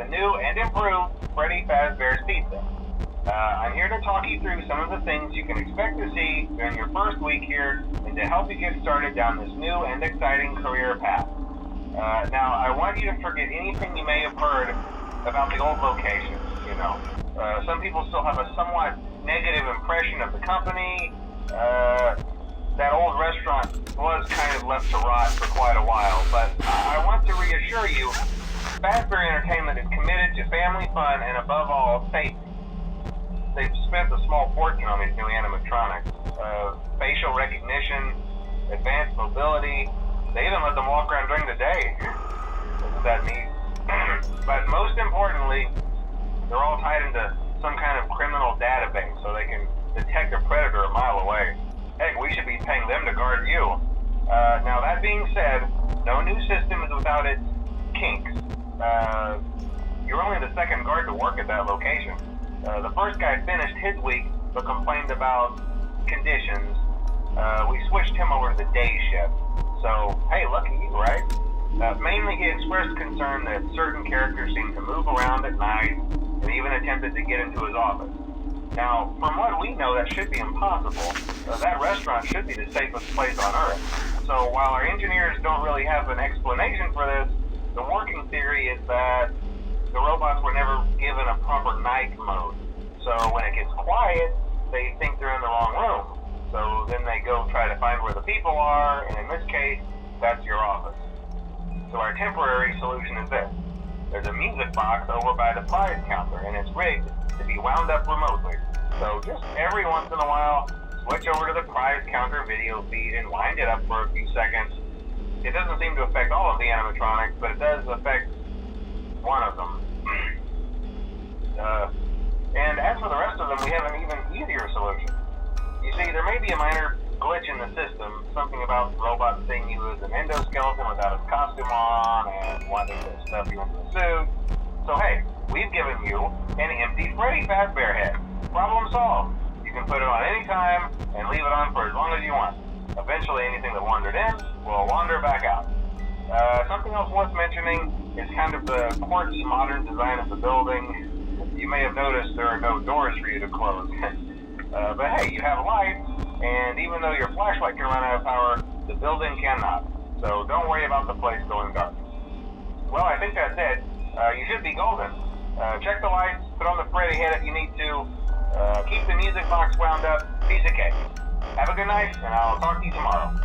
the new and improved Freddy Fazbear's Pizza. I'm here to talk you through some of the things you can expect to see during your first week here and to help you get started down this new and exciting career path. Now, I want you to forget anything you may have heard about the old location. Some people still have a somewhat negative impression of the company. That old restaurant was kind of left to rot for quite a while, but I want to reassure you, Fazbear Entertainment is committed to family fun and above all, safety. They've spent a small fortune on these new animatronics. Facial recognition, advanced mobility. They even let them walk around during the day. Isn't that neat? But most importantly, they're all tied into some kind of criminal database so they can detect a predator a mile away. Heck, we should be paying them to guard you. Now that being said, no new system is without its kinks. You're only the second guard to work at that location. The first guy finished his week but complained about conditions. We switched him over to the day shift. So, hey, lucky you, right? Mainly he expressed concern that certain characters seemed to move around at night and even attempted to get into his office. Now, from what we know, that should be impossible. That restaurant should be the safest place on Earth. So while our engineers don't really have an explanation for this, the working theory is that the robots were never given a proper night mode. So when it gets quiet, they think they're in the wrong room. So then they go try to find where the people are, and in this case, that's your office. So our temporary solution is this. There's a music box over by the prize counter, and it's rigged to be wound up remotely. So just every once in a while, switch over to the prize counter video feed and wind it up for a few seconds. It doesn't seem to affect all of the animatronics, but it does affect one of them. And as for the rest of them, we have an even easier solution. You see, there may be a minor glitch in the system, something about robots seeing you as an endoskeleton without his costume on and wanting to stuff you into a suit. So hey, we've given you an empty Freddy Fazbear head. Problem solved. You can put it on any time and leave it on for as long as you want. Eventually anything that wandered in will wander back out. Something else worth mentioning is kind of the quirky modern design of the building. You may have noticed there are no doors for you to close. But hey, you have lights, and even though your flashlight can run out of power, the building cannot. So don't worry about the place going dark. Well, I think that's it. You should be golden. Check the lights, put on the Freddy head if you need to. Keep the music box wound up. Piece of cake. Have a good night, and I'll talk to you tomorrow.